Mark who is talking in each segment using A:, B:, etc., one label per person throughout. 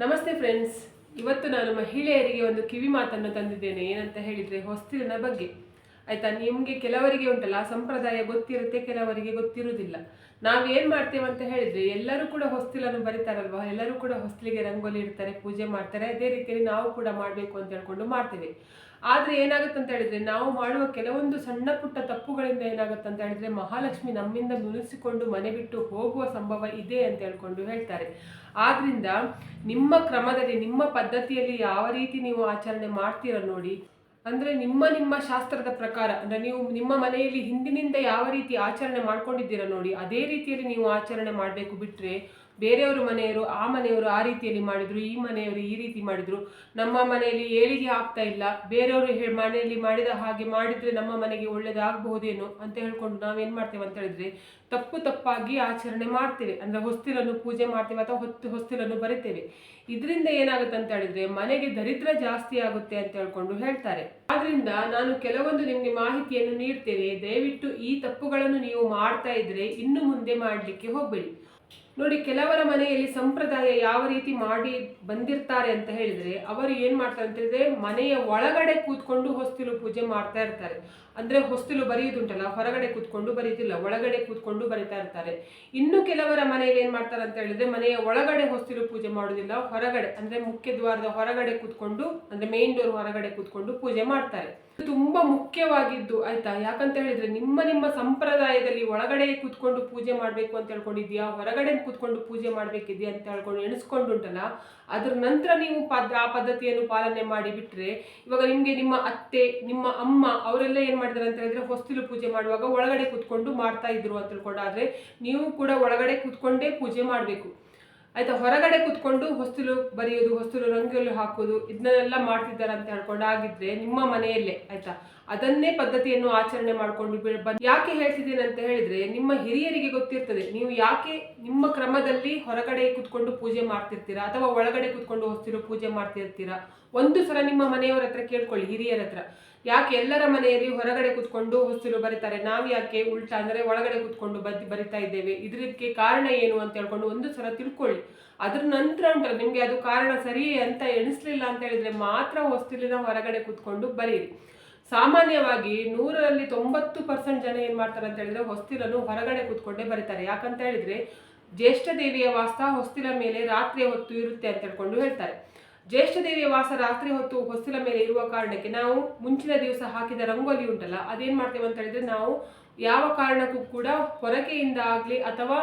A: ನಮಸ್ತೆ ಫ್ರೆಂಡ್ಸ್. ಇವತ್ತು ನಾನು ಮಹಿಳೆಯರಿಗೆ ಒಂದು ಕಿವಿ ಮಾತನ್ನು ತಂದಿದ್ದೇನೆ. ಏನಂತ ಹೇಳಿದರೆ ಹೊಸ್ತಿಲಿನ ಬಗ್ಗೆ. ಆಯಿತಾ, ನಿಮಗೆ ಕೆಲವರಿಗೆ ಉಂಟಲ್ಲ ಸಂಪ್ರದಾಯ ಗೊತ್ತಿರುತ್ತೆ, ಕೆಲವರಿಗೆ ಗೊತ್ತಿರುವುದಿಲ್ಲ. ನಾವೇನು ಮಾಡ್ತೇವೆ ಅಂತ ಹೇಳಿದರೆ ಎಲ್ಲರೂ ಕೂಡ ಹೊಸ್ತಿಲನ್ನು ಬರಿತಾರಲ್ವ, ಎಲ್ಲರೂ ಕೂಡ ಹೊಸ್ತಿಲಿಗೆ ರಂಗೋಲಿ ಇಡ್ತಾರೆ, ಪೂಜೆ ಮಾಡ್ತಾರೆ. ಅದೇ ರೀತಿಯಲ್ಲಿ ನಾವು ಕೂಡ ಮಾಡಬೇಕು ಅಂತ ಹೇಳ್ಕೊಂಡು ಮಾಡ್ತೇವೆ. ಆದರೆ ಏನಾಗುತ್ತೆ ಅಂತ ಹೇಳಿದರೆ ನಾವು ಮಾಡುವ ಕೆಲವೊಂದು ಸಣ್ಣ ಪುಟ್ಟ ತಪ್ಪುಗಳಿಂದ ಏನಾಗುತ್ತೆ ಅಂತ ಹೇಳಿದರೆ ಮಹಾಲಕ್ಷ್ಮಿ ನಮ್ಮಿಂದ ಮುನಿಸಿಕೊಂಡು ಮನೆ ಬಿಟ್ಟು ಹೋಗುವ ಸಂಭವ ಇದೆ ಅಂತ ಹೇಳ್ಕೊಂಡು ಹೇಳ್ತಾರೆ. ಆದ್ರಿಂದ ನಿಮ್ಮ ಕ್ರಮದಲ್ಲಿ, ನಿಮ್ಮ ಪದ್ಧತಿಯಲ್ಲಿ ಯಾವ ರೀತಿ ನೀವು ಆಚರಣೆ ಮಾಡ್ತೀರ ನೋಡಿ. ಅಂದರೆ ನಿಮ್ಮ ಶಾಸ್ತ್ರದ ಪ್ರಕಾರ, ಅಂದರೆ ನೀವು ನಿಮ್ಮ ಮನೆಯಲ್ಲಿ ಹಿಂದಿನಿಂದ ಯಾವ ರೀತಿ ಆಚರಣೆ ಮಾಡ್ಕೊಂಡಿದ್ದೀರ ನೋಡಿ, ಅದೇ ರೀತಿಯಲ್ಲಿ ನೀವು ಆಚರಣೆ ಮಾಡಬೇಕು. ಬಿಟ್ಟರೆ ಬೇರೆಯವರು ಮನೆಯವರು ಆ ರೀತಿಯಲ್ಲಿ ಮಾಡಿದ್ರು, ಈ ಮನೆಯವರು ಈ ರೀತಿ ಮಾಡಿದ್ರು, ನಮ್ಮ ಮನೆಯಲ್ಲಿ ಏಳಿಗೆ ಆಗ್ತಾ ಇಲ್ಲ, ಬೇರೆಯವರು ಮನೆಯಲ್ಲಿ ಮಾಡಿದ ಹಾಗೆ ಮಾಡಿದರೆ ನಮ್ಮ ಮನೆಗೆ ಒಳ್ಳೇದಾಗಬಹುದೇನೋ ಅಂತ ಹೇಳ್ಕೊಂಡು ನಾವೇನು ಮಾಡ್ತೇವೆ ಅಂತ ಹೇಳಿದ್ರೆ ತಪ್ಪಾಗಿ ಆಚರಣೆ ಮಾಡ್ತೇವೆ. ಅಂದರೆ ಹೊಸ್ತಿಲನ್ನು ಪೂಜೆ ಮಾಡ್ತೇವೆ ಅಥವಾ ಹೊಸ್ತಿಲನ್ನು ಬರಿತೇವೆ. ಇದರಿಂದ ಏನಾಗುತ್ತೆ ಅಂತ ಹೇಳಿದ್ರೆ ಮನೆಗೆ ದರಿದ್ರ ಜಾಸ್ತಿ ಆಗುತ್ತೆ ಅಂತ ಹೇಳ್ಕೊಂಡು ಹೇಳ್ತಾರೆ. ಆದ್ರಿಂದ ನಾನು ಕೆಲವೊಂದು ನಿಮಗೆ ಮಾಹಿತಿಯನ್ನು ನೀಡ್ತೇನೆ. ದಯವಿಟ್ಟು ಈ ತಪ್ಪುಗಳನ್ನು ನೀವು ಮಾಡ್ತಾ ಇದ್ರೆ ಇನ್ನು ಮುಂದೆ ಮಾಡಲಿಕ್ಕೆ ಹೋಗಬೇಡಿ. ನೋಡಿ, ಕೆಲವರ ಮನೆಯಲ್ಲಿ ಸಂಪ್ರದಾಯ ಯಾವ ರೀತಿ ಮಾಡಿ ಬಂದಿರ್ತಾರೆ ಅಂತ ಹೇಳಿದ್ರೆ ಅವರು ಏನ್ ಮಾಡ್ತಾರೆ ಅಂತ ಹೇಳಿದ್ರೆ ಮನೆಯ ಒಳಗಡೆ ಕೂತ್ಕೊಂಡು ಹೊಸ್ತಿಲು ಪೂಜೆ ಮಾಡ್ತಾ ಇರ್ತಾರೆ. ಅಂದ್ರೆ ಹೊಸ್ತಿಲು ಬರೆಯುವುದುಂಟಲ್ಲ, ಹೊರಗಡೆ ಕೂತ್ಕೊಂಡು ಬರೆಯುವುದಿಲ್ಲ, ಒಳಗಡೆ ಕೂತ್ಕೊಂಡು ಬರಿತಾ ಇರ್ತಾರೆ. ಇನ್ನು ಕೆಲವರ ಮನೆಯಲ್ಲಿ ಏನ್ ಮಾಡ್ತಾರೆ ಅಂತ ಹೇಳಿದ್ರೆ ಮನೆಯ ಒಳಗಡೆ ಹೊಸ್ತಿಲು ಪೂಜೆ ಮಾಡುವುದಿಲ್ಲ, ಹೊರಗಡೆ ಅಂದ್ರೆ ಮುಖ್ಯ ದ್ವಾರದ ಹೊರಗಡೆ ಕೂತ್ಕೊಂಡು, ಅಂದ್ರೆ ಮೇನ್ ಡೋರ್ ಹೊರಗಡೆ ಕೂತ್ಕೊಂಡು ಪೂಜೆ ಮಾಡ್ತಾರೆ. ತುಂಬಾ ಮುಖ್ಯವಾಗಿದ್ದು, ಆಯ್ತಾ. ಯಾಕಂತ ಹೇಳಿದ್ರೆ ನಿಮ್ಮ ಸಂಪ್ರದಾಯದಲ್ಲಿ ಒಳಗಡೆ ಕೂತ್ಕೊಂಡು ಪೂಜೆ ಮಾಡ್ಬೇಕು ಅಂತ ಹೇಳ್ಕೊಂಡಿದ್ಯಾ, ಹೊರಗಡೆ ಕೂತ್ಕೊಂಡು ಪೂಜೆ ಮಾಡ್ಬೇಕಿದ್ಯಾ ಅಂತ ಹೇಳ್ಕೊಂಡು ಎಣಿಸ್ಕೊಂಡುಂಟಲ್ಲ, ಅದ್ರ ನಂತರ ನೀವು ಆ ಪದ್ಧತಿಯನ್ನು ಪಾಲನೆ ಮಾಡಿ ಬಿಟ್ರೆ, ಇವಾಗ ನಿಮ್ಗೆ ನಿಮ್ಮ ಅತ್ತೆ, ನಿಮ್ಮ ಅಮ್ಮ ಅವರೆಲ್ಲ ಏನ್ ಮಾಡಿದಾರೆ ಅಂತ ಹೇಳಿದ್ರೆ ಹೊಸ್ತಿಲು ಪೂಜೆ ಮಾಡುವಾಗ ಒಳಗಡೆ ಕೂತ್ಕೊಂಡು ಮಾಡ್ತಾ ಇದ್ರು ಅಂತ ಹೇಳ್ಕೊಂಡಾದ್ರೆ ನೀವು ಕೂಡ ಒಳಗಡೆ ಕೂತ್ಕೊಂಡೇ ಪೂಜೆ ಮಾಡ್ಬೇಕು. ಆಯ್ತಾ. ಹೊರಗಡೆ ಕೂತ್ಕೊಂಡು ಹೊಸ್ತಿಲು ಬರೆಯೋದು, ಹೊಸ್ತಿಲು ರಂಗೋಲಿ ಹಾಕೋದು ಇದನ್ನೆಲ್ಲ ಮಾಡ್ತಿದ್ದಾರೆ ಅಂತ ಹೇಳ್ಕೊಂಡು ಆಗಿದ್ರೆ ನಿಮ್ಮ ಮನೆಯಲ್ಲೇ, ಆಯ್ತಾ, ಅದನ್ನೇ ಪದ್ಧತಿಯನ್ನು ಆಚರಣೆ ಮಾಡ್ಕೊಂಡು ಬನ್ನಿ. ಯಾಕೆ ಹೇಳ್ತಿದ್ದೀನಿ ಅಂತ ಹೇಳಿದ್ರೆ ನಿಮ್ಮ ಹಿರಿಯರಿಗೆ ಗೊತ್ತಿರ್ತದೆ ನೀವು ಯಾಕೆ ನಿಮ್ಮ ಕ್ರಮದಲ್ಲಿ ಹೊರಗಡೆ ಕೂತ್ಕೊಂಡು ಪೂಜೆ ಮಾಡ್ತಿರ್ತೀರಾ ಅಥವಾ ಒಳಗಡೆ ಕೂತ್ಕೊಂಡು ಹೊಸ್ತಿಲು ಪೂಜೆ ಮಾಡ್ತಿರ್ತೀರಾ. ಒಂದು ಸಲ ನಿಮ್ಮ ಮನೆಯವರ ಹತ್ರ ಕೇಳ್ಕೊಳ್ಳಿ, ಹಿರಿಯರ ಹತ್ರ. ಯಾಕೆ ಎಲ್ಲರ ಮನೆಯಲ್ಲಿ ಹೊರಗಡೆ ಕೂತ್ಕೊಂಡು ಹೊಸ್ತಿಲು ಬರೀತಾರೆ, ನಾವು ಯಾಕೆ ಉಲ್ಟಾ ಅಂದರೆ ಒಳಗಡೆ ಕೂತ್ಕೊಂಡು ಬರಿತಾ ಇದ್ದೇವೆ, ಇದಕ್ಕೆ ಕಾರಣ ಏನು ಅಂತ ಹೇಳ್ಕೊಂಡು ಒಂದು ಸಲ ತಿಳ್ಕೊಳ್ಳಿ. ಅದ್ರ ನಂತರ ಉಂಟಲ್ಲ ನಿಮಗೆ ಅದು ಕಾರಣ ಸರಿ ಅಂತ ಎಣಿಸ್ಲಿಲ್ಲ ಅಂತ ಹೇಳಿದ್ರೆ ಮಾತ್ರ ಹೊಸ್ತಿಲಿನ ಹೊರಗಡೆ ಕೂತ್ಕೊಂಡು ಬರೀರಿ. ಸಾಮಾನ್ಯವಾಗಿ 100ರಲ್ಲಿ 90% ಜನ ಏನ್ ಮಾಡ್ತಾರೆ ಅಂತ ಹೇಳಿದ್ರೆ ಹೊಸ್ತಿಲನ್ನು ಹೊರಗಡೆ ಕೂತ್ಕೊಂಡೇ ಬರೀತಾರೆ. ಯಾಕಂತ ಹೇಳಿದ್ರೆ ಜ್ಯೇಷ್ಠ ದೇವಿಯ ವಾಸ ಹೊಸ್ತಿಲ ಮೇಲೆ ರಾತ್ರಿಯ ಹೊತ್ತು ಇರುತ್ತೆ ಅಂತ ಹೇಳ್ಕೊಂಡು ಹೇಳ್ತಾರೆ. ಜ್ಯೇಷ್ಠ ದೇವಿಯ ವಾಸ ರಾತ್ರಿ ಹೊತ್ತು ಹೊಸ್ತಿಲ ಮೇಲೆ ಇರುವ ಕಾರಣಕ್ಕೆ ನಾವು ಮುಂಚಿನ ದಿವಸ ಹಾಕಿದ ರಂಗೋಲಿ ಉಂಟಲ್ಲ ಅದೇನ್ ಮಾಡ್ತೇವೆ ಅಂತ ಹೇಳಿದ್ರೆ ನಾವು ಯಾವ ಕಾರಣಕ್ಕೂ ಕೂಡ ಹೊರಗೆಯಿಂದ ಆಗ್ಲಿ ಅಥವಾ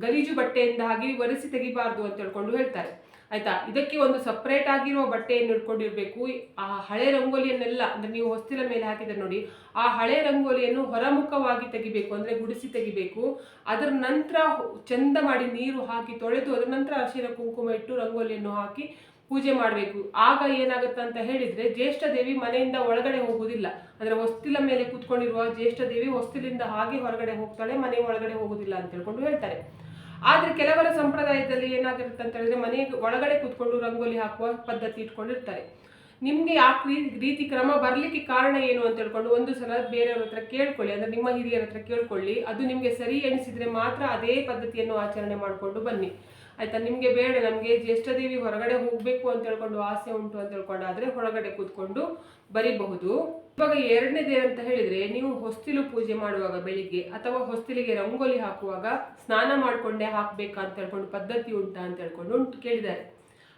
A: ಗಲೀಜು ಬಟ್ಟೆಯಿಂದ ಆಗಿ ಒರೆಸಿ ತೆಗಿಬಾರ್ದು ಅಂತ ಹೇಳ್ಕೊಂಡು ಹೇಳ್ತಾರೆ. ಆಯ್ತಾ. ಇದಕ್ಕೆ ಒಂದು ಸಪ್ರೇಟ್ ಆಗಿರುವ ಬಟ್ಟೆಯನ್ನು ಇಟ್ಕೊಂಡಿರ್ಬೇಕು. ಆ ಹಳೆ ರಂಗೋಲಿಯನ್ನೆಲ್ಲ ಅಂದ್ರೆ ನೀವು ಹೊಸ್ತಿಲ ಮೇಲೆ ಹಾಕಿದ್ರೆ ನೋಡಿ, ಆ ಹಳೆ ರಂಗೋಲಿಯನ್ನು ಹೊರಮುಖವಾಗಿ ತೆಗಿಬೇಕು, ಅಂದ್ರೆ ಗುಡಿಸಿ ತೆಗಿಬೇಕು. ಅದರ ನಂತರ ಚಂದ ಮಾಡಿ ನೀರು ಹಾಕಿ ತೊಳೆದು ಅದರ ನಂತರ ಅರಿಶಿನ ಕುಂಕುಮ ಇಟ್ಟು ರಂಗೋಲಿಯನ್ನು ಹಾಕಿ ಪೂಜೆ ಮಾಡಬೇಕು. ಆಗ ಏನಾಗುತ್ತೆ ಅಂತ ಹೇಳಿದ್ರೆ ಜ್ಯೇಷ್ಠ ದೇವಿ ಮನೆಯಿಂದ ಒಳಗಡೆ ಹೋಗುವುದಿಲ್ಲ. ಅಂದ್ರೆ ಹೊಸ್ತಿಲ ಮೇಲೆ ಕೂತ್ಕೊಂಡಿರುವ ಜ್ಯೇಷ್ಠ ದೇವಿ ಹೊಸ್ತಿಲಿಂದ ಹಾಗೆ ಹೊರಗಡೆ ಹೋಗ್ತಾಳೆ, ಮನೆ ಒಳಗಡೆ ಹೋಗುದಿಲ್ಲ ಅಂತ ಹೇಳ್ಕೊಂಡು ಹೇಳ್ತಾರೆ. ಆದ್ರೆ ಕೆಲವರ ಸಂಪ್ರದಾಯದಲ್ಲಿ ಏನಾಗಿರುತ್ತೆ ಅಂತ ಹೇಳಿದ್ರೆ ಮನೆ ಒಳಗಡೆ ಕೂತ್ಕೊಂಡು ರಂಗೋಲಿ ಹಾಕುವ ಪದ್ಧತಿ ಇಟ್ಕೊಂಡಿರ್ತಾರೆ. ನಿಮ್ಗೆ ಆ ರೀತಿ ಕ್ರಮ ಬರ್ಲಿಕ್ಕೆ ಕಾರಣ ಏನು ಅಂತ ಹೇಳ್ಕೊಂಡು ಒಂದು ಸಲ ಬೇರೆಯವ್ರ ಹತ್ರ ಕೇಳ್ಕೊಳ್ಳಿ, ಅಂದ್ರೆ ನಿಮ್ಮ ಹಿರಿಯರ ಹತ್ರ ಕೇಳ್ಕೊಳ್ಳಿ. ಅದು ನಿಮ್ಗೆ ಸರಿ ಎಣಿಸಿದ್ರೆ ಮಾತ್ರ ಅದೇ ಪದ್ಧತಿಯನ್ನು ಆಚರಣೆ ಮಾಡ್ಕೊಂಡು ಬನ್ನಿ. ಆಯ್ತಾ. ನಿಮ್ಗೆ ಬೇಡ, ನಮ್ಗೆ ಜ್ಯೇಷ್ಠ ದೇವಿ ಹೊರಗಡೆ ಹೋಗ್ಬೇಕು ಅಂತ ಹೇಳ್ಕೊಂಡು ಆಸೆ ಉಂಟು ಅಂತ ಹೇಳ್ಕೊಂಡಾದ್ರೆ ಹೊರಗಡೆ ಕೂತ್ಕೊಂಡು ಬರಿಬಹುದು. ಇವಾಗ ಎರಡನೇದು ಏನಂತ ಹೇಳಿದ್ರೆ ನೀವು ಹೊಸ್ತಿಲು ಪೂಜೆ ಮಾಡುವಾಗ ಬೆಳಿಗ್ಗೆ ಅಥವಾ ಹೊಸ್ತಿಲಿಗೆ ರಂಗೋಲಿ ಹಾಕುವಾಗ ಸ್ನಾನ ಮಾಡ್ಕೊಂಡೇ ಹಾಕ್ಬೇಕಾ ಅಂತ ಹೇಳ್ಕೊಂಡು ಪದ್ಧತಿ ಉಂಟಾ ಅಂತ ಹೇಳ್ಕೊಂಡು ಕೇಳಿದ್ದಾರೆ.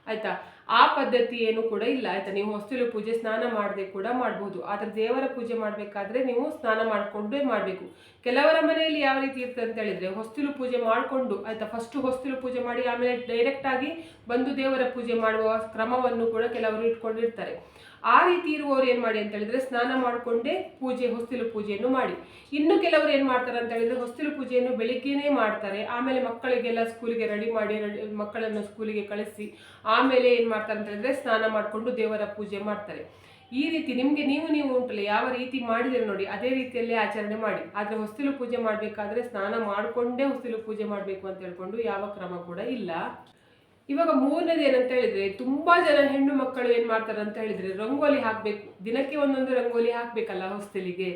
A: ಆಯ್ತಾ. ಆ ಪದ್ಧತಿ ಏನು ಕೂಡ ಇಲ್ಲ. ಆಯ್ತಾ. ನೀವು ಹೊಸ್ತಿಲು ಪೂಜೆ ಸ್ನಾನ ಮಾಡದೆ ಕೂಡ ಮಾಡಬಹುದು. ಆದ್ರೆ ದೇವರ ಪೂಜೆ ಮಾಡ್ಬೇಕಾದ್ರೆ ನೀವು ಸ್ನಾನ ಮಾಡ್ಕೊಂಡೇ ಮಾಡ್ಬೇಕು. ಕೆಲವರ ಮನೆಯಲ್ಲಿ ಯಾವ ರೀತಿ ಇರ್ತದೆ ಅಂತ ಹೇಳಿದ್ರೆ ಹೊಸ್ತಿಲು ಪೂಜೆ ಮಾಡ್ಕೊಂಡು, ಆಯ್ತಾ, ಫಸ್ಟ್ ಹೊಸ್ತಿಲು ಪೂಜೆ ಮಾಡಿ ಆಮೇಲೆ ಡೈರೆಕ್ಟ್ ಆಗಿ ಬಂದು ದೇವರ ಪೂಜೆ ಮಾಡುವ ಕ್ರಮವನ್ನು ಕೂಡ ಕೆಲವರು ಇಟ್ಕೊಂಡಿರ್ತಾರೆ. ಆ ರೀತಿ ಇರುವವರು ಏನ್ ಮಾಡಿ ಅಂತ ಹೇಳಿದ್ರೆ ಸ್ನಾನ ಮಾಡಿಕೊಂಡೇ ಹೊಸ್ತಿಲು ಪೂಜೆಯನ್ನು ಮಾಡಿ. ಇನ್ನು ಕೆಲವರು ಏನ್ ಮಾಡ್ತಾರೆ ಅಂತ ಹೇಳಿದ್ರೆ ಹೊಸ್ತಿಲು ಪೂಜೆಯನ್ನು ಬೆಳಿಗ್ಗೆನೇ ಮಾಡ್ತಾರೆ. ಆಮೇಲೆ ಮಕ್ಕಳಿಗೆಲ್ಲ ಸ್ಕೂಲಿಗೆ ರೆಡಿ ಮಾಡಿ ಮಕ್ಕಳನ್ನು ಸ್ಕೂಲಿಗೆ ಕಳಿಸಿ ಆಮೇಲೆ ಏನ್ ಮಾಡ್ತಾರೆ ಅಂತ ಹೇಳಿದ್ರೆ ಸ್ನಾನ ಮಾಡಿಕೊಂಡು ದೇವರ ಪೂಜೆ ಮಾಡ್ತಾರೆ. ಈ ರೀತಿ ನಿಮ್ಗೆ ನೀವು ಉಂಟಲ್ಲ ಯಾವ ರೀತಿ ಮಾಡಿದ್ರೆ ನೋಡಿ ಅದೇ ರೀತಿಯಲ್ಲೇ ಆಚರಣೆ ಮಾಡಿ. ಆದ್ರೆ ಹೊಸ್ತಿಲು ಪೂಜೆ ಮಾಡ್ಬೇಕಾದ್ರೆ ಸ್ನಾನ ಮಾಡಿಕೊಂಡೇ ಹೊಸ್ತಿಲು ಪೂಜೆ ಮಾಡ್ಬೇಕು ಅಂತ ಹೇಳ್ಕೊಂಡು ಯಾವ ಕ್ರಮ ಕೂಡ ಇಲ್ಲ. ಇವಾಗ ಮೂರನೇದು ಏನಂತ ಹೇಳಿದ್ರೆ ತುಂಬಾ ಜನ ಹೆಣ್ಣು ಮಕ್ಕಳು ಏನ್ ಮಾಡ್ತಾರೆ ಅಂತ ಹೇಳಿದ್ರೆ ರಂಗೋಲಿ ಹಾಕ್ಬೇಕು, ದಿನಕ್ಕೆ ಒಂದೊಂದು ರಂಗೋಲಿ ಹಾಕ್ಬೇಕಲ್ಲ ಹೊಸ್ತಿಲಿಗೆ.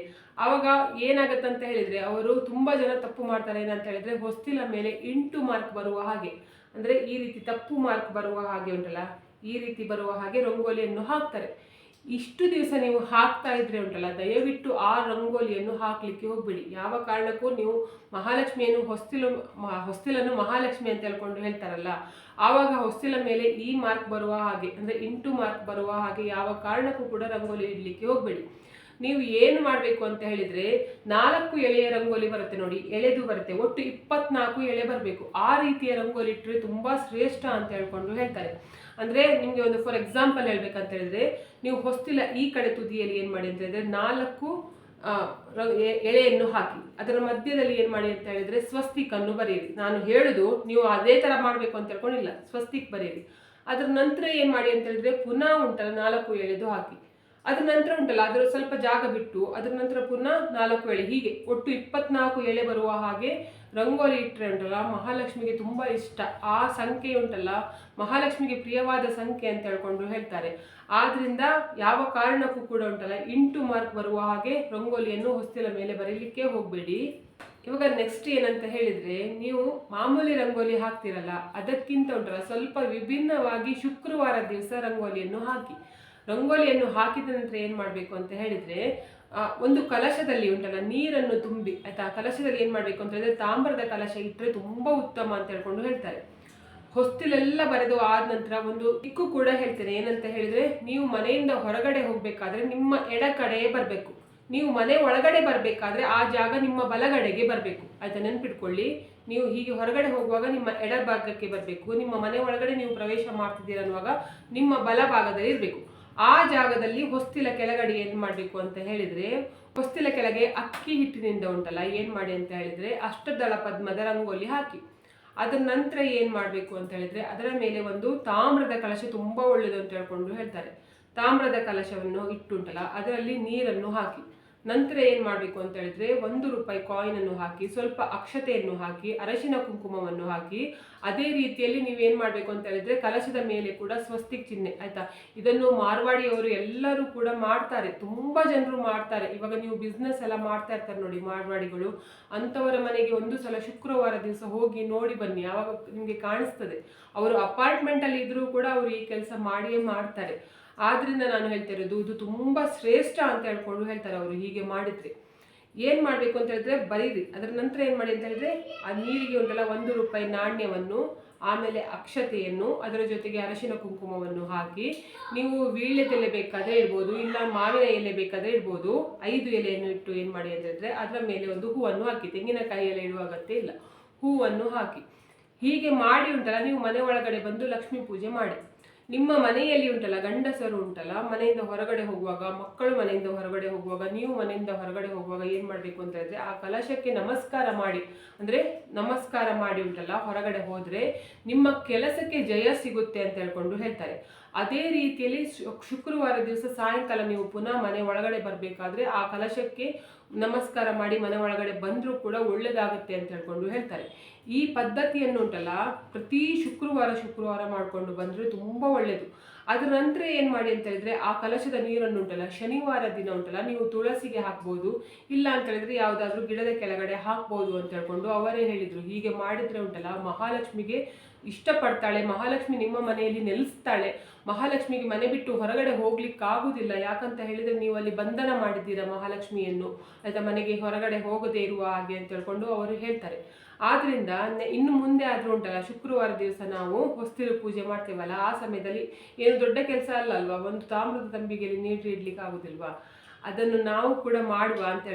A: ಅವಾಗ ಏನಾಗತ್ತೆ ಅಂತ ಹೇಳಿದ್ರೆ ಅವರು ತುಂಬಾ ಜನ ತಪ್ಪು ಮಾಡ್ತಾರೆ ಏನಂತ ಹೇಳಿದ್ರೆ ಹೊಸ್ತಿಲ ಮೇಲೆ ಇಂಟು ಮಾರ್ಕ್ ಬರುವ ಹಾಗೆ, ಅಂದರೆ ಈ ರೀತಿ ತಪ್ಪು ಮಾರ್ಕ್ ಬರುವ ಹಾಗೆ ಉಂಟಲ್ಲ, ಈ ರೀತಿ ಬರುವ ಹಾಗೆ ರಂಗೋಲಿಯನ್ನು ಹಾಕ್ತಾರೆ. ಇಷ್ಟು ದಿವಸ ನೀವು ಹಾಕ್ತಾ ಇದ್ರೆ ಉಂಟಲ್ಲ, ದಯವಿಟ್ಟು ಆ ರಂಗೋಲಿಯನ್ನು ಹಾಕ್ಲಿಕ್ಕೆ ಹೋಗ್ಬೇಡಿ. ಯಾವ ಕಾರಣಕ್ಕೂ ನೀವು ಮಹಾಲಕ್ಷ್ಮಿಯನ್ನು ಹೊಸ್ತಿಲನ್ನು ಮಹಾಲಕ್ಷ್ಮಿ ಅಂತ ಹೇಳ್ತಾರಲ್ಲ, ಆವಾಗ ಹೊಸ್ತಿಲ ಮೇಲೆ ಈ ಮಾರ್ಕ್ ಬರುವ ಹಾಗೆ, ಅಂದರೆ ಇಂಟು ಮಾರ್ಕ್ ಬರುವ ಹಾಗೆ ಯಾವ ಕಾರಣಕ್ಕೂ ಕೂಡ ರಂಗೋಲಿ ಇಡ್ಲಿಕ್ಕೆ ಹೋಗ್ಬೇಡಿ. ನೀವು ಏನು ಮಾಡಬೇಕು ಅಂತ ಹೇಳಿದ್ರೆ, 4 ಎಳೆಯ ರಂಗೋಲಿ ಬರುತ್ತೆ ನೋಡಿ, ಎಳೆದು ಬರುತ್ತೆ, ಒಟ್ಟು 24 ಎಳೆ ಬರಬೇಕು. ಆ ರೀತಿಯ ರಂಗೋಲಿ ಇಟ್ಟರೆ ತುಂಬಾ ಶ್ರೇಷ್ಠ ಅಂತ ಹೇಳ್ತಾರೆ. ಅಂದ್ರೆ ನಿಮ್ಗೆ ಒಂದು ಫಾರ್ ಎಕ್ಸಾಂಪಲ್ ಹೇಳ್ಬೇಕಂತ ಹೇಳಿದ್ರೆ, ನೀವು ಹೊಸ್ತಿಲ ಈ ಕಡೆ ತುದಿಯಲ್ಲಿ ಏನ್ ಮಾಡಿ ಅಂತ ಹೇಳಿದ್ರೆ 4 ಎಳೆಯನ್ನು ಹಾಕಿ, ಅದರ ಮಧ್ಯದಲ್ಲಿ ಏನ್ ಮಾಡಿ ಅಂತ ಹೇಳಿದ್ರೆ ಸ್ವಸ್ತಿಕ್ ಅನ್ನು ಬರೆಯಿರಿ. ನಾನು ಹೇಳುದು ನೀವು ಅದೇ ತರ ಮಾಡ್ಬೇಕು ಅಂತ ಹೇಳ್ಕೊಂಡಿಲ್ಲ, ಸ್ವಸ್ತಿಕ್ ಬರೆಯಿರಿ. ಅದರ ನಂತರ ಏನ್ ಮಾಡಿ ಅಂತ ಹೇಳಿದ್ರೆ ಪುನಃ ಉಂಟಲ್ಲ 4 ಎಳೆದು ಹಾಕಿ, ಅದ್ರ ನಂತರ ಉಂಟಲ್ಲ ಅದರ ಸ್ವಲ್ಪ ಜಾಗ ಬಿಟ್ಟು ಅದ್ರ ನಂತರ ಪುನಃ 4 ಎಳೆ, ಹೀಗೆ ಒಟ್ಟು 24 ಎಳೆ ಬರುವ ಹಾಗೆ ರಂಗೋಲಿ ಇಟ್ಟರೆ ಉಂಟಲ್ಲ ಮಹಾಲಕ್ಷ್ಮಿಗೆ ತುಂಬಾ ಇಷ್ಟ. ಆ ಸಂಖ್ಯೆ ಉಂಟಲ್ಲ ಮಹಾಲಕ್ಷ್ಮಿಗೆ ಪ್ರಿಯವಾದ ಸಂಖ್ಯೆ ಅಂತ ಹೇಳ್ತಾರೆ. ಆದ್ರಿಂದ ಯಾವ ಕಾರಣಕ್ಕೂ ಕೂಡ ಉಂಟಲ್ಲ ಇಂಟು ಮಾರ್ಕ್ ಬರುವ ಹಾಗೆ ರಂಗೋಲಿಯನ್ನು ಹೊಸ್ತಿಲ ಮೇಲೆ ಬರೀಲಿಕ್ಕೆ ಹೋಗ್ಬೇಡಿ. ಇವಾಗ ನೆಕ್ಸ್ಟ್ ಏನಂತ ಹೇಳಿದ್ರೆ, ನೀವು ಮಾಮೂಲಿ ರಂಗೋಲಿ ಹಾಕ್ತಿರಲ್ಲ, ಅದಕ್ಕಿಂತ ಉಂಟಲ್ಲ ಸ್ವಲ್ಪ ವಿಭಿನ್ನವಾಗಿ ಶುಕ್ರವಾರ ದಿವಸ ರಂಗೋಲಿಯನ್ನು ಹಾಕಿ. ರಂಗೋಲಿಯನ್ನು ಹಾಕಿದ ನಂತರ ಏನ್ ಮಾಡ್ಬೇಕು ಅಂತ ಹೇಳಿದ್ರೆ, ಒಂದು ಕಲಶದಲ್ಲಿ ಉಂಟಲ್ಲ ನೀರನ್ನು ತುಂಬಿ ಆಯ್ತಾ, ಕಲಶದಲ್ಲಿ ಏನ್ ಮಾಡ್ಬೇಕು ಅಂತ ಹೇಳಿದ್ರೆ ತಾಮ್ರದ ಕಲಶ ಇಟ್ಟರೆ ತುಂಬಾ ಉತ್ತಮ ಅಂತ ಹೇಳ್ತಾರೆ. ಹೊಸ್ತಿಲೆಲ್ಲ ಬರೆದು ಆದ ನಂತರ ಒಂದು ದಿಕ್ಕು ಕೂಡ ಹೇಳ್ತೇನೆ, ಏನಂತ ಹೇಳಿದ್ರೆ ನೀವು ಮನೆಯಿಂದ ಹೊರಗಡೆ ಹೋಗ್ಬೇಕಾದ್ರೆ ನಿಮ್ಮ ಎಡ ಕಡೆ ಬರಬೇಕು, ನೀವು ಮನೆ ಒಳಗಡೆ ಬರ್ಬೇಕಾದ್ರೆ ಆ ಜಾಗ ನಿಮ್ಮ ಬಲಗಡೆಗೆ ಬರಬೇಕು ಆಯ್ತಾ, ನೆನ್ಪಿಟ್ಕೊಳ್ಳಿ. ನೀವು ಹೀಗೆ ಹೊರಗಡೆ ಹೋಗುವಾಗ ನಿಮ್ಮ ಎಡ ಭಾಗಕ್ಕೆ ಬರಬೇಕು, ನಿಮ್ಮ ಮನೆ ಒಳಗಡೆ ನೀವು ಪ್ರವೇಶ ಮಾಡ್ತಿದ್ದೀರ ಅನ್ನುವಾಗ ನಿಮ್ಮ ಬಲ ಭಾಗದಲ್ಲಿ ಇರಬೇಕು. ಆ ಜಾಗದಲ್ಲಿ ಹೊಸ್ತಿಲ ಕೆಳಗಡೆ ಏನ್ ಮಾಡ್ಬೇಕು ಅಂತ ಹೇಳಿದ್ರೆ, ಹೊಸ್ತಿಲ ಕೆಳಗೆ ಅಕ್ಕಿ ಹಿಟ್ಟಿನಿಂದ ಉಂಟಲ್ಲ ಏನ್ ಮಾಡಿ ಅಂತ ಹೇಳಿದ್ರೆ ಅಷ್ಟದಳ ಪದ್ಮದ ರಂಗೋಲಿ ಹಾಕಿ. ಅದರ ನಂತರ ಏನ್ ಮಾಡ್ಬೇಕು ಅಂತ ಹೇಳಿದ್ರೆ ಅದರ ಮೇಲೆ ಒಂದು ತಾಮ್ರದ ಕಲಶ ತುಂಬಾ ಒಳ್ಳೇದು ಅಂತ ಹೇಳ್ತಾರೆ. ತಾಮ್ರದ ಕಲಶವನ್ನು ಇಟ್ಟುಂಟಲ್ಲ ಅದರಲ್ಲಿ ನೀರನ್ನು ಹಾಕಿ. ನಂತರ ಏನ್ ಮಾಡ್ಬೇಕು ಅಂತ ಹೇಳಿದ್ರೆ 1 ರೂಪಾಯಿ ಕಾಯಿನ್ ಅನ್ನು ಹಾಕಿ, ಸ್ವಲ್ಪ ಅಕ್ಷತೆಯನ್ನು ಹಾಕಿ, ಅರಶಿನ ಕುಂಕುಮವನ್ನು ಹಾಕಿ, ಅದೇ ರೀತಿಯಲ್ಲಿ ನೀವೇನ್ ಮಾಡ್ಬೇಕು ಅಂತ ಹೇಳಿದ್ರೆ ಕಲಶದ ಮೇಲೆ ಕೂಡ ಸ್ವಸ್ತಿಕ್ ಚಿಹ್ನೆ ಆಯ್ತಾ. ಇದನ್ನು ಮಾರ್ವಾಡಿಯವರು ಎಲ್ಲರೂ ಕೂಡ ಮಾಡ್ತಾರೆ, ತುಂಬಾ ಜನರು ಮಾಡ್ತಾರೆ. ಇವಾಗ ನೀವು ಬಿಸ್ನೆಸ್ ಎಲ್ಲ ಮಾಡ್ತಾ ಇರ್ತಾರೆ ನೋಡಿ ಮಾರ್ವಾಡಿಗಳು, ಅಂತವರ ಮನೆಗೆ ಒಂದು ಸಲ ಶುಕ್ರವಾರ ದಿವಸ ಹೋಗಿ ನೋಡಿ ಬನ್ನಿ, ಆವಾಗ ನಿಮ್ಗೆ ಕಾಣಿಸ್ತದೆ. ಅವರು ಅಪಾರ್ಟ್ಮೆಂಟ್ ಅಲ್ಲಿ ಇದ್ರೂ ಕೂಡ ಅವರು ಈ ಕೆಲಸ ಮಾಡಿಯೇ ಮಾಡ್ತಾರೆ. ಆದ್ರಿಂದ ನಾನು ಹೇಳ್ತಾ ಇರೋದು ಇದು ತುಂಬಾ ಶ್ರೇಷ್ಠ ಅಂತ ಹೇಳ್ತಾರೆ ಅವರು ಹೀಗೆ ಮಾಡಿದ್ರೆ. ಏನ್ ಮಾಡ್ಬೇಕು ಅಂತ ಹೇಳಿದ್ರೆ ಬರೀರಿ. ಅದರ ನಂತರ ಏನ್ ಮಾಡಿ ಅಂತ ಹೇಳಿದ್ರೆ ಆ ನೀರಿಗೆ ಉಂಟಲ್ಲ 1 ರೂಪಾಯಿ ನಾಣ್ಯವನ್ನು, ಆಮೇಲೆ ಅಕ್ಷತೆಯನ್ನು, ಅದರ ಜೊತೆಗೆ ಅರಶಿನ ಕುಂಕುಮವನ್ನು ಹಾಕಿ, ನೀವು ವೀಳ್ಯದೆಲೆ ಬೇಕಾದ್ರೆ ಇಡ್ಬೋದು, ಇಲ್ಲ ಮಾವಿನ ಎಲೆ ಬೇಕಾದ್ರೆ ಇಡ್ಬೋದು. 5 ಎಲೆಯನ್ನು ಇಟ್ಟು ಏನ್ ಮಾಡಿ ಅಂತ ಹೇಳಿದ್ರೆ ಅದರ ಮೇಲೆ ಒಂದು ಹೂವನ್ನು ಹಾಕಿ, ತೆಂಗಿನಕಾಯಿ ಎಲ್ಲ ಇಡುವ ಅಗತ್ಯ ಇಲ್ಲ, ಹೂವನ್ನು ಹಾಕಿ. ಹೀಗೆ ಮಾಡಿ ಉಂಟಲ್ಲ ನೀವು ಮನೆ ಒಳಗಡೆ ಬಂದು ಲಕ್ಷ್ಮೀ ಪೂಜೆ ಮಾಡಿ. ನಿಮ್ಮ ಮನೆಯಲ್ಲಿ ಉಂಟಲ್ಲ ಗಂಡಸರು ಉಂಟಲ್ಲ ಮನೆಯಿಂದ ಹೊರಗಡೆ ಹೋಗುವಾಗ, ಮಕ್ಕಳು ಮನೆಯಿಂದ ಹೊರಗಡೆ ಹೋಗುವಾಗ, ನೀವು ಮನೆಯಿಂದ ಹೊರಗಡೆ ಹೋಗುವಾಗ ಏನ್ ಮಾಡ್ಬೇಕು ಅಂತ ಹೇಳಿದ್ರೆ ಆ ಕಲಶಕ್ಕೆ ನಮಸ್ಕಾರ ಮಾಡಿ, ಅಂದ್ರೆ ನಮಸ್ಕಾರ ಮಾಡಿ ಉಂಟಲ್ಲ ಹೊರಗಡೆ ಹೋದ್ರೆ ನಿಮ್ಮ ಕೆಲಸಕ್ಕೆ ಜಯ ಸಿಗುತ್ತೆ ಅಂತ ಹೇಳ್ತಾರೆ. ಅದೇ ರೀತಿಯಲ್ಲಿ ಶುಕ್ರವಾರ ದಿವಸ ಸಾಯಂಕಾಲ ನೀವು ಪುನಃ ಮನೆ ಒಳಗಡೆ ಬರ್ಬೇಕಾದ್ರೆ ಆ ಕಲಶಕ್ಕೆ ನಮಸ್ಕಾರ ಮಾಡಿ ಮನೆ ಒಳಗಡೆ ಬಂದ್ರೂ ಕೂಡ ಒಳ್ಳೇದಾಗುತ್ತೆ ಅಂತ ಹೇಳ್ತಾರೆ. ಈ ಪದ್ಧತಿಯನ್ನು ಉಂಟಲ್ಲ ಪ್ರತಿ ಶುಕ್ರವಾರ ಮಾಡ್ಕೊಂಡು ಬಂದ್ರೆ ತುಂಬಾ ಒಳ್ಳೇದು. ಅದರ ನಂತರ ಏನ್ ಮಾಡಿ ಅಂತ ಹೇಳಿದ್ರೆ ಆ ಕಲಶದ ನೀರನ್ನು ಉಂಟಲ್ಲ ಶನಿವಾರ ದಿನ ಉಂಟಲ್ಲ ನೀವು ತುಳಸಿಗೆ ಹಾಕ್ಬೋದು, ಇಲ್ಲ ಅಂತ ಹೇಳಿದ್ರೆ ಯಾವ್ದಾದ್ರು ಗಿಡದ ಕೆಳಗಡೆ ಹಾಕ್ಬೋದು ಅಂತ ಅವರೇ ಹೇಳಿದ್ರು. ಹೀಗೆ ಮಾಡಿದ್ರೆ ಉಂಟಲ್ಲ ಮಹಾಲಕ್ಷ್ಮಿಗೆ ಇಷ್ಟಪಡ್ತಾಳೆ, ಮಹಾಲಕ್ಷ್ಮಿ ನಿಮ್ಮ ಮನೆಯಲ್ಲಿ ನೆಲೆಸ್ತಾಳೆ, ಮಹಾಲಕ್ಷ್ಮಿಗೆ ಮನೆ ಬಿಟ್ಟು ಹೊರಗಡೆ ಹೋಗ್ಲಿಕ್ಕೆ ಆಗುದಿಲ್ಲ. ಯಾಕಂತ ಹೇಳಿದ್ರೆ ನೀವು ಅಲ್ಲಿ ಬಂಧನ ಮಾಡಿದ್ದೀರಾ ಮಹಾಲಕ್ಷ್ಮಿಯನ್ನು ಆಯ್ತಾ, ಮನೆಗೆ ಹೊರಗಡೆ ಹೋಗದೇ ಇರುವ ಹಾಗೆ ಅಂತ ಅವರು ಹೇಳ್ತಾರೆ. ಆದ್ರಿಂದ ಇನ್ನು ಮುಂದೆ ಆದ್ರೂ ಉಂಟಲ್ಲ ಶುಕ್ರವಾರ ದಿವಸ ನಾವು ಹೊಸ್ತಿಲು ಪೂಜೆ ಮಾಡ್ತೇವಲ್ಲ ಆ ಸಮಯದಲ್ಲಿ ಏನು ದೊಡ್ಡ ಕೆಲಸ ಅಲ್ವಾ, ಒಂದು ತಾಮ್ರದ ತಂಬಿಗೆಯಲ್ಲಿ ನೀರು ಇಡ್ಲಿಕ್ಕೆ ಆಗುದಿಲ್ವಾ, ಅದನ್ನು ನಾವು ಕೂಡ ಮಾಡುವ ಅಂತ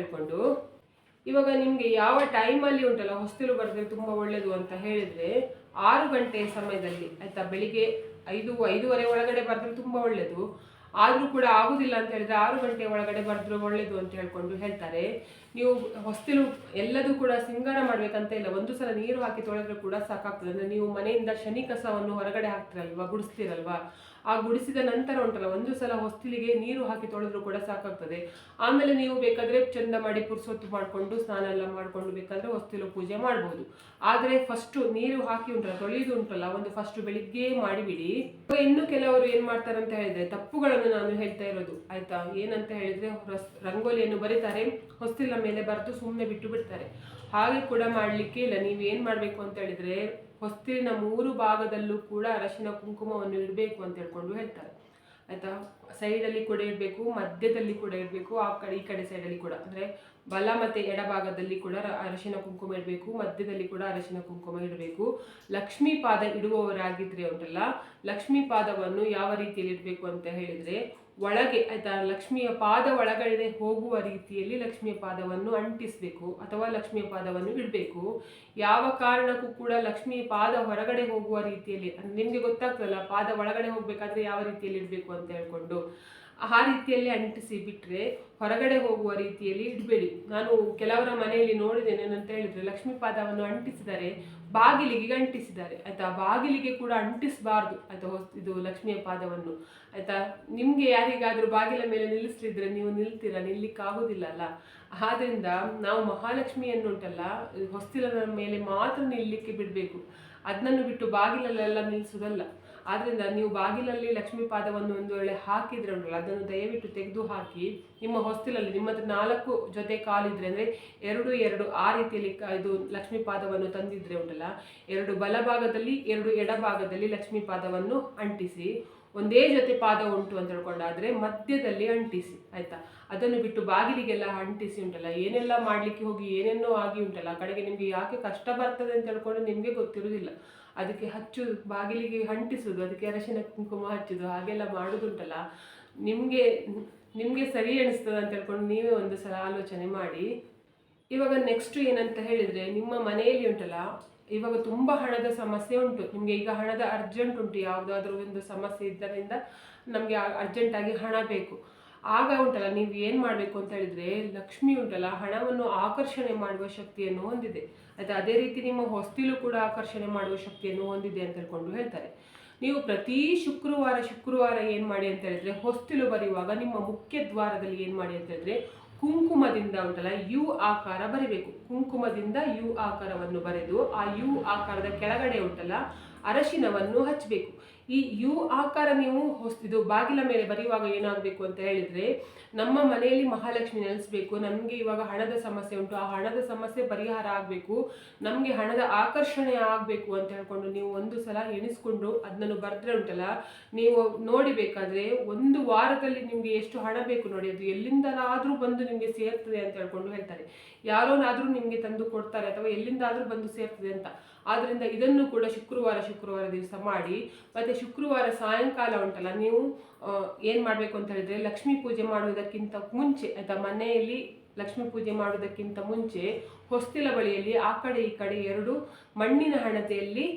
A: ಇವಾಗ ನಿಮ್ಗೆ ಯಾವ ಟೈಮಲ್ಲಿ ಉಂಟಲ್ಲ ಹೊಸ್ತಿಲು ಬರೆದ್ರೆ ತುಂಬಾ ಒಳ್ಳೇದು ಅಂತ ಹೇಳಿದ್ರೆ 6 ಗಂಟೆಯ ಸಮಯದಲ್ಲಿ ಆಯ್ತಾ, ಬೆಳಿಗ್ಗೆ 5:30 ಒಳಗಡೆ ಬರೆದ್ರೆ ತುಂಬಾ ಒಳ್ಳೇದು. ಆದ್ರೂ ಕೂಡ ಆಗುದಿಲ್ಲ ಅಂತ ಹೇಳಿದ್ರೆ 6 ಗಂಟೆ ಒಳಗಡೆ ಬರೆದ್ರು ಒಳ್ಳೇದು ಅಂತ ಹೇಳ್ತಾರೆ. ನೀವು ಹೊಸ್ತಿಲು ಎಲ್ಲದೂ ಕೂಡ ಸಿಂಗಾರ ಮಾಡ್ಬೇಕಂತ ಇಲ್ಲ, ಒಂದು ಸಲ ನೀರು ಹಾಕಿ ತೊಳೆದ್ರೆ ಕೂಡ ಸಾಕಾಗ್ತದೆ. ಅಂದ್ರೆ ನೀವು ಮನೆಯಿಂದ ಶನಿ ಕಸವನ್ನು ಹೊರಗಡೆ ಹಾಕ್ತಿರಲ್ವಾ, ಗುಡಿಸ್ತಿರಲ್ವಾ, ಆ ಗುಡಿಸಿದ ನಂತರ ಉಂಟಲ್ಲ ಒಂದು ಸಲ ಹೊಸ್ತಿಲಿಗೆ ನೀರು ಹಾಕಿ ತೊಳೆದ್ರು ಕೂಡ ಸಾಕಾಗ್ತದೆ. ಆಮೇಲೆ ನೀವು ಬೇಕಾದ್ರೆ ಚಂದ ಮಾಡಿ ಪುರ್ಸೊತ್ತು ಮಾಡ್ಕೊಂಡು ಸ್ನಾನ ಎಲ್ಲ ಮಾಡ್ಕೊಂಡು ಬೇಕಾದ್ರೆ ಹೊಸ್ತಿಲು ಪೂಜೆ ಮಾಡ್ಬೋದು. ಆದ್ರೆ ಫಸ್ಟ್ ನೀರು ಹಾಕಿ ಉಂಟಲ್ಲ ತೊಳೆಯುದು ಉಂಟಲ್ಲ ಒಂದು ಫಸ್ಟ್ ಬೆಳಿಗ್ಗೆ ಮಾಡಿಬಿಡಿ. ಇನ್ನು ಕೆಲವರು ಏನ್ ಮಾಡ್ತಾರೆ ಅಂತ ಹೇಳಿದ್ರೆ ತಪ್ಪುಗಳನ್ನು ನಾನು ಹೇಳ್ತಾ ಇರೋದು ಆಯ್ತಾ. ಏನಂತ ಹೇಳಿದ್ರೆ ರಂಗೋಲಿಯನ್ನು ಬರೀತಾರೆ, ಹೊಸ್ತಿಲ ಮೇಲೆ ಬರೆದು ಸುಮ್ಮನೆ ಬಿಟ್ಟು ಬಿಡ್ತಾರೆ. ಹಾಗೆ ಕೂಡ ಮಾಡ್ಲಿಕ್ಕೆ ಇಲ್ಲ. ನೀವ್ ಏನ್ ಮಾಡ್ಬೇಕು ಅಂತ ಹೇಳಿದ್ರೆ ಹೊಸ್ತಿಲಿನ 3 ಭಾಗದಲ್ಲೂ ಕೂಡ ಅರಶಿನ ಕುಂಕುಮವನ್ನು ಇಡಬೇಕು ಅಂತ ಹೇಳ್ಕೊಂಡು ಹೇಳ್ತಾರೆ ಆಯ್ತಾ. ಸೈಡಲ್ಲಿ ಕೂಡ ಇಡಬೇಕು, ಮಧ್ಯದಲ್ಲಿ ಕೂಡ ಇಡಬೇಕು, ಆ ಕಡೆ ಈ ಕಡೆ ಸೈಡಲ್ಲಿ ಕೂಡ, ಅಂದರೆ ಬಲ ಮತ್ತು ಎಡಭಾಗದಲ್ಲಿ ಕೂಡ ಅರಶಿನ ಕುಂಕುಮ ಇಡಬೇಕು, ಮಧ್ಯದಲ್ಲಿ ಕೂಡ ಅರಶಿನ ಕುಂಕುಮ ಇಡಬೇಕು. ಲಕ್ಷ್ಮೀ ಪಾದ ಇಡುವವರಾಗಿದ್ರೆ ಉಂಟಲ್ಲ, ಲಕ್ಷ್ಮೀ ಪಾದವನ್ನು ಯಾವ ರೀತಿಯಲ್ಲಿ ಇಡಬೇಕು ಅಂತ ಹೇಳಿದರೆ ಒಳಗೆ ಆಯ್ತಾ, ಲಕ್ಷ್ಮಿಯ ಪಾದ ಒಳಗಡೆ ಹೋಗುವ ರೀತಿಯಲ್ಲಿ ಲಕ್ಷ್ಮಿಯ ಪಾದವನ್ನು ಅಂಟಿಸಬೇಕು ಅಥವಾ ಲಕ್ಷ್ಮಿಯ ಪಾದವನ್ನು ಇಡಬೇಕು. ಯಾವ ಕಾರಣಕ್ಕೂ ಕೂಡ ಲಕ್ಷ್ಮಿಯ ಪಾದ ಹೊರಗಡೆ ಹೋಗುವ ರೀತಿಯಲ್ಲಿ, ನಿಮಗೆ ಗೊತ್ತಾಗ್ತದಲ್ಲ ಪಾದ ಒಳಗಡೆ ಹೋಗ್ಬೇಕಾದ್ರೆ ಯಾವ ರೀತಿಯಲ್ಲಿ ಇಡಬೇಕು ಅಂತ ಹೇಳ್ಕೊಂಡು, ಆ ರೀತಿಯಲ್ಲಿ ಅಂಟಿಸಿ ಬಿಟ್ಟರೆ ಹೊರಗಡೆ ಹೋಗುವ ರೀತಿಯಲ್ಲಿ ಇಡಬೇಡಿ. ನಾನು ಕೆಲವರ ಮನೆಯಲ್ಲಿ ನೋಡಿದ್ದೇನೆ ಏನಂತ ಹೇಳಿದರೆ ಲಕ್ಷ್ಮೀ ಪಾದವನ್ನು ಅಂಟಿಸಿದರೆ ಬಾಗಿಲಿಗೆ ಅಂಟಿಸಿದ್ದಾರೆ ಆಯ್ತಾ. ಬಾಗಿಲಿಗೆ ಕೂಡ ಅಂಟಿಸಬಾರ್ದು ಆಯ್ತಾ ಇದು ಲಕ್ಷ್ಮಿಯ ಪಾದವನ್ನು ಆಯ್ತಾ. ನಿಮಗೆ ಯಾರಿಗಾದರೂ ಬಾಗಿಲ ಮೇಲೆ ನಿಲ್ಲಿಸ್ಲಿದ್ರೆ ನೀವು ನಿಲ್ತೀರಾ? ನಿಲ್ಲಿಕ್ಕಾಗೋದಿಲ್ಲ ಅಲ್ಲ. ಆದ್ದರಿಂದ ನಾವು ಮಹಾಲಕ್ಷ್ಮಿಯನ್ನು ಉಂಟಲ್ಲ ಹೊಸ್ತಿಲನ ಮೇಲೆ ಮಾತ್ರ ನಿಲ್ಲಲಿಕ್ಕೆ ಬಿಡಬೇಕು, ಅದನ್ನು ಬಿಟ್ಟು ಬಾಗಿಲಲ್ಲೆಲ್ಲ ನಿಲ್ಲಿಸೋದಲ್ಲ. ಆದ್ದರಿಂದ ನೀವು ಬಾಗಿಲಲ್ಲಿ ಲಕ್ಷ್ಮೀ ಪಾದವನ್ನು ಒಂದು ವೇಳೆ ಹಾಕಿದ್ರೆ ಉಂಟಲ್ಲ, ಅದನ್ನು ದಯವಿಟ್ಟು ತೆಗೆದು ಹಾಕಿ ನಿಮ್ಮ ಹೊಸ್ತಿಲಲ್ಲಿ ನಿಮ್ಮ ಹತ್ರ 4 ಜೊತೆ ಕಾಲಿದ್ರೆ ಅಂದರೆ 2 ಆ ರೀತಿಯಲ್ಲಿ ಇದು ಲಕ್ಷ್ಮೀ ಪಾದವನ್ನು ತಂದಿದ್ರೆ ಉಂಟಲ್ಲ, 2 ಬಲಭಾಗದಲ್ಲಿ 2 ಎಡಭಾಗದಲ್ಲಿ ಲಕ್ಷ್ಮೀ ಪಾದವನ್ನು ಅಂಟಿಸಿ. ಒಂದೇ ಜೊತೆ ಪಾದ ಉಂಟು ಅಂತ ಹೇಳ್ಕೊಂಡಾದ್ರೆ ಮಧ್ಯದಲ್ಲಿ ಅಂಟಿಸಿ ಆಯ್ತಾ. ಅದನ್ನು ಬಿಟ್ಟು ಬಾಗಿಲಿಗೆಲ್ಲ ಅಂಟಿಸಿ ಉಂಟಲ್ಲ, ಏನೆಲ್ಲ ಮಾಡ್ಲಿಕ್ಕೆ ಹೋಗಿ ಏನೇನೋ ಆಗಿ ಉಂಟಲ್ಲ, ಆ ಕಡೆಗೆ ನಿಮಗೆ ಯಾಕೆ ಕಷ್ಟ ಬರ್ತದೆ ಅಂತ ಹೇಳ್ಕೊಂಡು ನಿಮಗೆ ಗೊತ್ತಿರುವುದಿಲ್ಲ. ಅದಕ್ಕೆ ಹಚ್ಚುದು, ಬಾಗಿಲಿಗೆ ಅಂಟಿಸುದು, ಅದಕ್ಕೆ ಅರಶಿನ ಕುಂಕುಮ ಹಚ್ಚುದು, ಹಾಗೆಲ್ಲ ಮಾಡೋದುಂಟಲ್ಲ, ನಿಮಗೆ ಸರಿ ಅನಿಸ್ತದೆ ಅಂತ ಹೇಳ್ಕೊಂಡು ನೀವೇ ಒಂದು ಸಲ ಆಲೋಚನೆ ಮಾಡಿ. ಇವಾಗ ನೆಕ್ಸ್ಟ್ ಏನಂತ ಹೇಳಿದರೆ, ನಿಮ್ಮ ಮನೆಯಲ್ಲಿ ಉಂಟಲ್ಲ ಇವಾಗ ತುಂಬ ಹಣದ ಸಮಸ್ಯೆ ಉಂಟು, ನಿಮಗೆ ಈಗ ಹಣದ ಅರ್ಜೆಂಟ್ ಉಂಟು, ಯಾವುದಾದ್ರೂ ಒಂದು ಸಮಸ್ಯೆ ಇದ್ದರಿಂದ ನಮಗೆ ಅರ್ಜೆಂಟಾಗಿ ಹಣ ಬೇಕು. ಆಗ ಉಂಟಲ್ಲ ನೀವು ಏನು ಮಾಡಬೇಕು ಅಂತ ಹೇಳಿದರೆ, ಲಕ್ಷ್ಮಿ ಉಂಟಲ್ಲ ಹಣವನ್ನು ಆಕರ್ಷಣೆ ಮಾಡುವ ಶಕ್ತಿಯನ್ನು ಹೊಂದಿದೆ ಆಯ್ತಾ. ಅದೇ ರೀತಿ ನಿಮ್ಮ ಹೊಸ್ತಿಲು ಕೂಡ ಆಕರ್ಷಣೆ ಮಾಡುವ ಶಕ್ತಿಯನ್ನು ಹೊಂದಿದೆ ಅಂತ ಹೇಳ್ಕೊಂಡು ಹೇಳ್ತಾರೆ. ನೀವು ಪ್ರತಿ ಶುಕ್ರವಾರ ಏನು ಮಾಡಿ ಅಂತ ಹೇಳಿದರೆ, ಹೊಸ್ತಿಲು ಬರೆಯುವಾಗ ನಿಮ್ಮ ಮುಖ್ಯ ದ್ವಾರದಲ್ಲಿ ಏನು ಮಾಡಿ ಅಂತ ಹೇಳಿದ್ರೆ ಕುಂಕುಮದಿಂದ ಉಂಟಲ್ಲ ಯು ಆಕಾರ ಬರೀಬೇಕು. ಕುಂಕುಮದಿಂದ ಯು ಆಕಾರವನ್ನು ಬರೆದು ಆ ಯು ಆಕಾರದ ಕೆಳಗಡೆ ಉಂಟಲ್ಲ ಅರಶಿನವನ್ನು ಹಚ್ಚಬೇಕು. ಈ ಯು ಆಕಾರ ನೀವು ಇದು ಬಾಗಿಲ ಮೇಲೆ ಬರೆಯುವಾಗ ಏನಾಗಬೇಕು ಅಂತ ಹೇಳಿದರೆ, ನಮ್ಮ ಮನೆಯಲ್ಲಿ ಮಹಾಲಕ್ಷ್ಮಿ ನೆಲೆಸಬೇಕು, ನಮಗೆ ಇವಾಗ ಹಣದ ಸಮಸ್ಯೆ ಉಂಟು, ಆ ಹಣದ ಸಮಸ್ಯೆ ಪರಿಹಾರ ಆಗಬೇಕು, ನಮಗೆ ಹಣದ ಆಕರ್ಷಣೆ ಆಗಬೇಕು ಅಂತ ಹೇಳ್ಕೊಂಡು ನೀವು ಒಂದು ಸಲ ಎಣಿಸ್ಕೊಂಡು ಅದನ್ನು ಬರೆದ್ರೆ ಉಂಟಲ್ಲ, ನೀವು ನೋಡಿಬೇಕಾದ್ರೆ 1 ವಾರದಲ್ಲಿ ನಿಮಗೆ ಎಷ್ಟು ಹಣ ಬೇಕು ನೋಡಿ, ಅದು ಎಲ್ಲಿಂದಲಾದರೂ ಬಂದು ನಿಮಗೆ ಸೇರ್ತದೆ ಅಂತ ಹೇಳ್ಕೊಂಡು ಹೇಳ್ತಾರೆ. ಯಾರೋನಾದರೂ ನಿಮಗೆ ತಂದು ಕೊಡ್ತಾರೆ ಅಥವಾ ಎಲ್ಲಿಂದಾದರೂ ಬಂದು ಸೇರ್ತದೆ ಅಂತ. ಆದ್ದರಿಂದ ಇದನ್ನು ಕೂಡ ಶುಕ್ರವಾರ ದಿವಸ ಮಾಡಿ. ಮತ್ತು ಶುಕ್ರವಾರ ಸಾಯಂಕಾಲ ಉಂಟಲ್ಲ ನೀವು ಏನು ಮಾಡಬೇಕು ಅಂತ ಹೇಳಿದರೆ, ಲಕ್ಷ್ಮೀ ಪೂಜೆ ಮಾಡುವುದಕ್ಕಿಂತ ಮುಂಚೆ ಆಯಿತಾ, ಮನೆಯಲ್ಲಿ ಲಕ್ಷ್ಮೀ ಪೂಜೆ ಮಾಡುವುದಕ್ಕಿಂತ ಮುಂಚೆ ಹೊಸ್ತಿಲ ಬಳಿಯಲ್ಲಿ ಆ ಕಡೆ ಈ ಕಡೆ 2 ಮಣ್ಣಿನ ಹಣತೆಯಲ್ಲಿ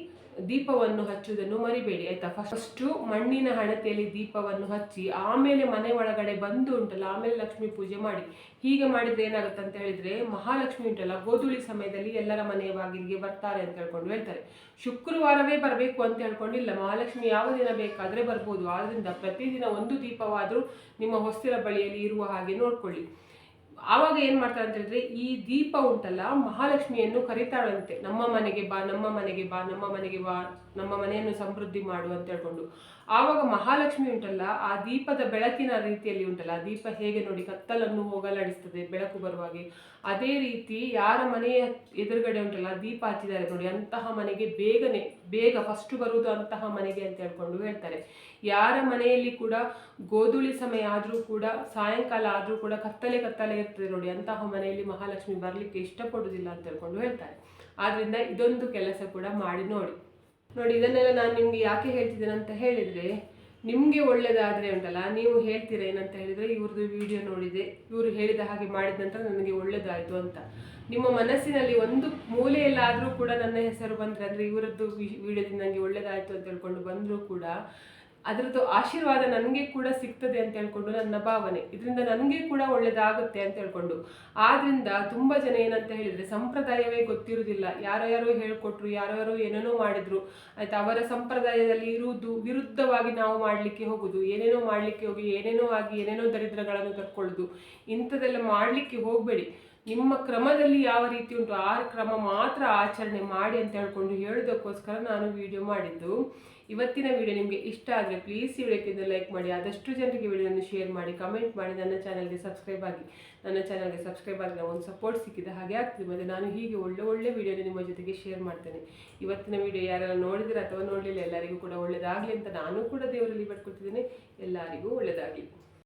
A: ದೀಪವನ್ನು ಹಚ್ಚುವುದನ್ನು ಮರಿಬೇಡಿ ಆಯ್ತಾ. ಫಸ್ಟು ಮಣ್ಣಿನ ಹಣತೆಯಲ್ಲಿ ದೀಪವನ್ನು ಹಚ್ಚಿ ಆಮೇಲೆ ಮನೆ ಒಳಗಡೆ ಬಂದು ಉಂಟಲ್ಲ ಆಮೇಲೆ ಲಕ್ಷ್ಮೀ ಪೂಜೆ ಮಾಡಿ. ಹೀಗೆ ಮಾಡಿದ್ರೆ ಏನಾಗುತ್ತೆ ಅಂತ ಹೇಳಿದ್ರೆ, ಮಹಾಲಕ್ಷ್ಮಿ ಉಂಟಲ್ಲ ಗೋಧೂಳಿ ಸಮಯದಲ್ಲಿ ಎಲ್ಲರ ಮನೆಯ ಬಾಗಿಲಿಗೆ ಬರ್ತಾರೆ ಅಂತ ಹೇಳ್ಕೊಂಡು ಹೇಳ್ತಾರೆ. ಶುಕ್ರವಾರವೇ ಬರಬೇಕು ಅಂತ ಹೇಳ್ಕೊಂಡಿಲ್ಲ, ಮಹಾಲಕ್ಷ್ಮಿ ಯಾವ ದಿನ ಬೇಕಾದರೆ ಬರ್ಬೋದು. ಆದ್ದರಿಂದ ಪ್ರತಿದಿನ 1 ದೀಪವಾದರೂ ನಿಮ್ಮ ಹೊಸ್ತಿಲ ಬಳಿಯಲ್ಲಿ ಇರುವ ಹಾಗೆ ನೋಡ್ಕೊಳ್ಳಿ. ಆವಾಗ ಏನು ಮಾಡ್ತಾರೆ ಅಂತ ಹೇಳಿದ್ರೆ, ಈ ದೀಪ ಉಂಟಲ್ಲ ಮಹಾಲಕ್ಷ್ಮಿಯನ್ನು ಕರಿತಾಳಂತೆ, ನಮ್ಮ ಮನೆಗೆ ಬಾ, ನಮ್ಮ ಮನೆಗೆ ಬಾ, ನಮ್ಮ ಮನೆಗೆ ಬಾ, ನಮ್ಮ ಮನೆಯನ್ನು ಸಮೃದ್ಧಿ ಮಾಡು ಅಂತ ಹೇಳ್ಕೊಂಡು. ಆವಾಗ ಮಹಾಲಕ್ಷ್ಮಿ ಉಂಟಲ್ಲ ಆ ದೀಪದ ಬೆಳಕಿನ ರೀತಿಯಲ್ಲಿ ಉಂಟಲ್ಲ, ಆ ದೀಪ ಹೇಗೆ ನೋಡಿ ಕತ್ತಲನ್ನು ಹೋಗಲಾಡಿಸ್ತದೆ ಬೆಳಕು ಬರುವಾಗೆ, ಅದೇ ರೀತಿ ಯಾರ ಮನೆಯ ಎದುರುಗಡೆ ಉಂಟಲ್ಲ ದೀಪ ಹಚ್ಚಿದ್ದಾರೆ ನೋಡಿ, ಅಂತಹ ಮನೆಗೆ ಬೇಗ ಫಸ್ಟ್ ಬರುವುದು ಅಂತಹ ಮನೆಗೆ ಅಂತ ಹೇಳ್ಕೊಂಡು ಹೇಳ್ತಾರೆ. ಯಾರ ಮನೆಯಲ್ಲಿ ಕೂಡ ಗೋಧೂಳಿ ಸಮಯ ಆದರೂ ಕೂಡ ಸಾಯಂಕಾಲ ಆದರೂ ಕೂಡ ಕತ್ತಲೆ ಇರ್ತದೆ ನೋಡಿ, ಅಂತಹ ಮನೆಯಲ್ಲಿ ಮಹಾಲಕ್ಷ್ಮಿ ಬರಲಿಕ್ಕೆ ಇಷ್ಟಪಡುವುದಿಲ್ಲ ಅಂತ ಹೇಳ್ಕೊಂಡು ಹೇಳ್ತಾರೆ. ಆದ್ದರಿಂದ ಇದೊಂದು ಕೆಲಸ ಕೂಡ ಮಾಡಿ ನೋಡಿ. ಇದನ್ನೆಲ್ಲ ನಾನು ನಿಮಗೆ ಯಾಕೆ ಹೇಳ್ತಿದ್ದೇನೆ ಅಂತ ಹೇಳಿದರೆ, ನಿಮಗೆ ಒಳ್ಳೆಯದಾದರೆ ಉಂಟಲ್ಲ ನೀವು ಹೇಳ್ತೀರ ಏನಂತ ಹೇಳಿದರೆ, ಇವ್ರದ್ದು ವಿಡಿಯೋ ನೋಡಿದೆ, ಇವರು ಹೇಳಿದ ಹಾಗೆ ಮಾಡಿದ ನಂತರ ನನಗೆ ಒಳ್ಳೆಯದಾಯಿತು ಅಂತ. ನಿಮ್ಮ ಮನಸ್ಸಿನಲ್ಲಿ ಒಂದು ಮೂಲೆಯಲ್ಲಾದರೂ ಕೂಡ ನನ್ನ ಹೆಸರು ಬಂದರೆ, ಅಂದರೆ ಇವರದ್ದು ವಿಡಿಯೋದಿಂದ ನನಗೆ ಒಳ್ಳೆಯದಾಯಿತು ಅಂತ ಹೇಳ್ಕೊಂಡು ಬಂದರೂ ಕೂಡ ಅದರದ್ದು ಆಶೀರ್ವಾದ ನನಗೆ ಕೂಡ ಸಿಗ್ತದೆ ಅಂತ ಹೇಳ್ಕೊಂಡು ನನ್ನ ಭಾವನೆ. ಇದರಿಂದ ನನಗೆ ಕೂಡ ಒಳ್ಳೆಯದಾಗುತ್ತೆ ಅಂತ ಹೇಳ್ಕೊಂಡು. ಆದ್ದರಿಂದ ತುಂಬ ಜನ ಏನಂತ ಹೇಳಿದರೆ, ಸಂಪ್ರದಾಯವೇ ಗೊತ್ತಿರುವುದಿಲ್ಲ, ಯಾರೋ ಹೇಳಿಕೊಟ್ರು, ಯಾರೋ ಏನೇನೋ ಮಾಡಿದ್ರು ಆಯ್ತು, ಅವರ ಸಂಪ್ರದಾಯದಲ್ಲಿ ಇರುವುದು ವಿರುದ್ಧವಾಗಿ ನಾವು ಮಾಡಲಿಕ್ಕೆ ಹೋಗೋದು, ಏನೇನೋ ಮಾಡಲಿಕ್ಕೆ ಹೋಗಿ ಏನೇನೋ ಆಗಿ ಏನೇನೋ ದರಿದ್ರಗಳನ್ನು ತಕ್ಕೊಳ್ಳೋದು, ಇಂಥದ್ದೆಲ್ಲ ಮಾಡಲಿಕ್ಕೆ ಹೋಗಬೇಡಿ. ನಿಮ್ಮ ಕ್ರಮದಲ್ಲಿ ಯಾವ ರೀತಿ ಉಂಟು ಆ ಕ್ರಮ ಮಾತ್ರ ಆಚರಣೆ ಮಾಡಿ ಅಂತ ಹೇಳ್ಕೊಂಡು ಹೇಳೋದಕ್ಕೋಸ್ಕರ ನಾನು ವಿಡಿಯೋ ಮಾಡಿದ್ದು. ಇವತ್ತಿನ ವಿಡಿಯೋ ನಿಮಗೆ ಇಷ್ಟ ಆದರೆ ಪ್ಲೀಸ್ ಈ ವಿಡಿಯೋಕ್ಕೆ ಲೈಕ್ ಮಾಡಿ, ಆದಷ್ಟು ಜನರಿಗೆ ವಿಡಿಯೋವನ್ನು ಶೇರ್ ಮಾಡಿ, ಕಮೆಂಟ್ ಮಾಡಿ, ನನ್ನ ಚಾನಲ್ಗೆ ಸಬ್ಸ್ಕ್ರೈಬ್ ಆಗಿ. ನನ್ನ ಚಾನಲ್ಗೆ ಸಬ್ಸ್ಕ್ರೈಬ್ ಆಗಿ ಒಂದು ಸಪೋರ್ಟ್ ಸಿಕ್ಕಿದೆ ಹಾಗೆ ಆಗ್ತದೆ. ಮತ್ತು ನಾನು ಹೀಗೆ ಒಳ್ಳೆ ವಿಡಿಯೋನ ನಿಮ್ಮ ಜೊತೆಗೆ ಶೇರ್ ಮಾಡ್ತೇನೆ. ಇವತ್ತಿನ ವಿಡಿಯೋ ಯಾರೆಲ್ಲ ನೋಡಿದ್ರೆ ಅಥವಾ ನೋಡಲಿಲ್ಲ ಎಲ್ಲರಿಗೂ ಕೂಡ ಒಳ್ಳೆಯದಾಗಲಿ ಅಂತ ನಾನು ಕೂಡ ದೇವರಲ್ಲಿ ಬೇಡ್ಕೊಳ್ತಿದ್ದೇನೆ. ಎಲ್ಲರಿಗೂ ಒಳ್ಳೆಯದಾಗಲಿ.